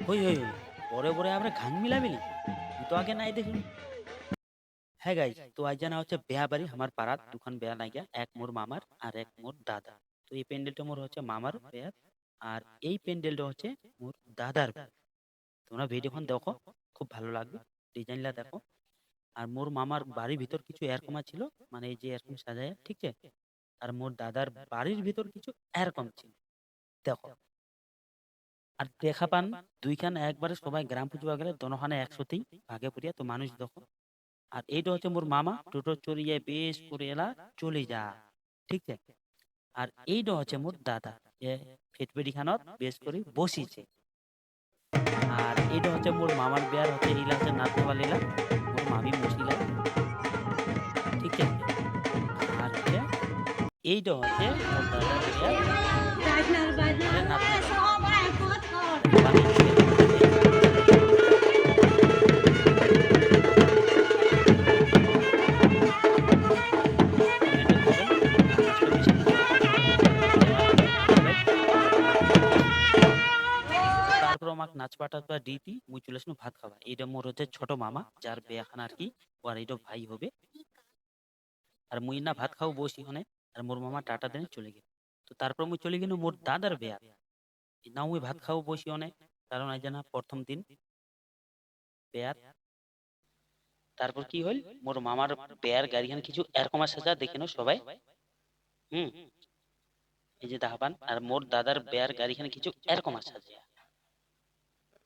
হই হই হই পরে পরে আমরা ঘাং মিলামিলি মুই তো আগে নাই দেখিন। হ্যাঁ গাইজ, তো আজ জানা হচ্ছে বেয়া বাড়ি আমার পাড়াত দুখান বেয়া নাই গিয়া, এক মোর মামার আর এক মোর দাদা। তো এই প্যান্ডেলটা মোর হচ্ছে মামার বেয়া, আর এই প্যান্ডেলটা হচ্ছে মোর দাদার বেয়া। তোমরা ভিডিওখন দেখো, খুব ভালো লাগবে, ডিজাইনটা দেখো। আর মোর মামার বাড়ির ভিতর কিছু এরকম ছিল, মানে এই যে এরকম সাজায়, ঠিক আছে। আর মোর দাদার বাড়ির ভিতর কিছু এরকম ছিল, দেখো। আর দেখা পান দুইখান একবারে সবাই গ্রাম পুজো গেলে দোনোখানে একসাথেই ভাগে পড়িয়া তো মানুষ দেখো। আর এইটা হচ্ছে মোর মামা টোটো চড়িয়ে বেশ করে এলা চলে যা, ঠিক আছে। আর এইটা হচ্ছে মোর দাদা, যে ফেটবেড়ি খানত বেশ করে বসিছে। আর এইটা হচ্ছে মোর মামার বিয়ার হচ্ছে ইলা হচ্ছে নাতবা লীলা, মোর মামি মশিলা, ঠিক আছে। আর হচ্ছে এইটা হচ্ছে মোর দাদার বিয়ার মানে নাতনি বাড়ি। দেখাবান এইদিকে, এই যে কমেন্টে করবেন আর নাচটা বেশি করে দেখো, ক্যামেরাটা ধরো মোবাইল, ঠিক আছে। তো তারপর আমাকে নাচপা টাচপা দিতি, মুই চলে আসলাম ভাত খাওয়া। এইটা মোর হচ্ছে ছোট মামা, যার বিয়াখান আর কি, ও আর এইটা ভাই হবে। আর মুই না ভাত খাও বসি হনে, আর মোর মামা টাটা দেন চলে গেল। তো তারপর মুই চলে গেল মোর দাদার বিয়া, না মুই ভাত খাও বসি হনে, কারণ আজ না প্রথম দিন বিয়ার। তারপর কি হইল, মোর মামার বিয়ার গাড়িখান কিছু এরকম সাজা দেখে নাও সবাই। হুম, এই যে দাহাবান, আর মোর দাদার বিয়ার গাড়িখান কিছু এরকম সাজা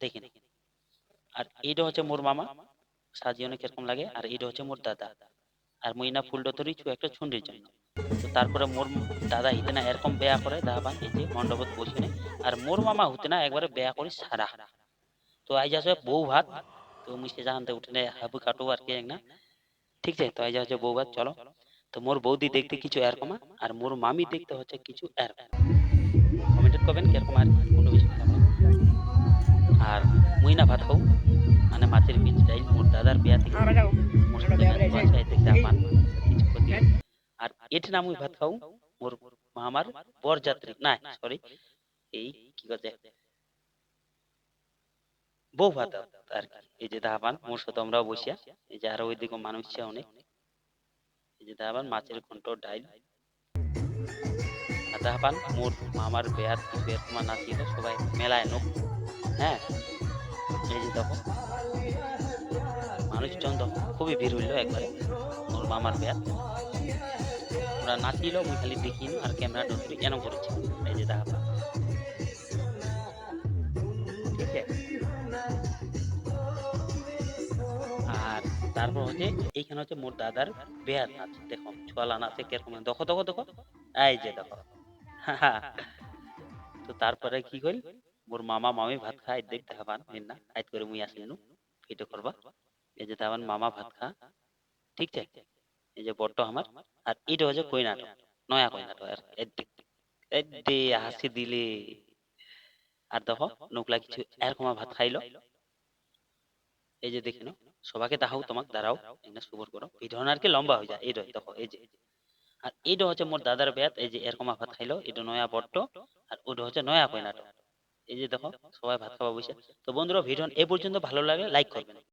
দেখেন। আর এইটা হচ্ছে মোর মামা, সাজিয়ে কিরকম লাগে। আর এইটা হচ্ছে মোর দাদা, আর মুই না ফুলটা ধরিছু একটা ছুন্ডির জন্য। তো তারপরে মোর দাদা হিতে না এরকম বেয়া করে দাবান, এই যে মণ্ডপত বসে নেই। আর মোর মামা হতে না একবারে বেয়া করি সারা। তো আজ আসে বউ ভাত, তো মুই সে জানতে উঠে নে হাবু কাটো আর কি এক না, ঠিক আছে। তো আজ হচ্ছে বউ ভাত, চলো। তো মোর বৌদি দেখতে কিছু এরকম, আর মোর মামি দেখতে হচ্ছে কিছু এরকম। কমেন্টেড করবেন কিরকম আর কোনটা বেশি ভালো লাগে। আর মুই না ভাত খাও, মানে মাছের পিস ডাইল মোর দাদার বিয়া থেকে মোর সাথে নাচবো আছে, এই দেখতে আপান কিছু ক্ষতি। আর এটি না মুই ভাত খাও মোর মামার বরযাত্রী না, সরি, এই কি কথা, বউ ভাত আর কি। এই যে দাহাবান মোর সাথে আমরাও বসিয়া, এই যে আরো ওইদিকে মানুষ ছে অনেক। এই যে দাহাবান মাছের ঘন্ট ডাইল। আর দাহাবান মোর মামার বেয়াত কিছু এরকম নাচিল সবাই মেলায় নোক। হ্যাঁ, এই যে দেখো মানুষজন দেখো খুবই ভিড় হইলো একবারে মোর মামার বেয়াত। ওরা নাচিল, মুই খালি দেখিন আর ক্যামেরা ধরি এন করেছি। এই যে দাহাবান, ঠিক আছে। আর তারপর হচ্ছে এইখানে হচ্ছে মোর দাদার বেয়ার নাচ, দেখো ছোয়ালা নাচে কিরকম, দেখো দেখো দেখো, এই যে দেখো। তো তারপরে কি কইল, মোর মামা মামি ভাত খাই দেখতে হবান না, আইত করে মুই আসলেন ভিডিও করবা। এই যে তাবান মামা ভাত খা, ঠিক আছে। এই যে বট্ট আমার, আর এটা হচ্ছে কই নাটক, নয়া কই নাটক আর এই দে হাসি দিলে। আর দেখো নকলা কিছু এরকম ভাত খাইলো, এই যে দেখে নাও। সবাইকে দেখাও, তোমাকে দাঁড়াও এখানে সুবর করো, ভিডিও আর কি লম্বা হয়ে যায়। এই দেখো এই যে। আর এইটা হচ্ছে মোর দাদার বেয়াত, এই যে এরকম ভাত খাইলো, এটা নয়া বট্ট। আর ওটা হচ্ছে নয়া কই নাটক। এই যে দেখো সবাই ভাত খাওয়া বসে। তো বন্ধুরা ভিডিও এ পর্যন্ত ভালো লাগলে লাইক করবেন।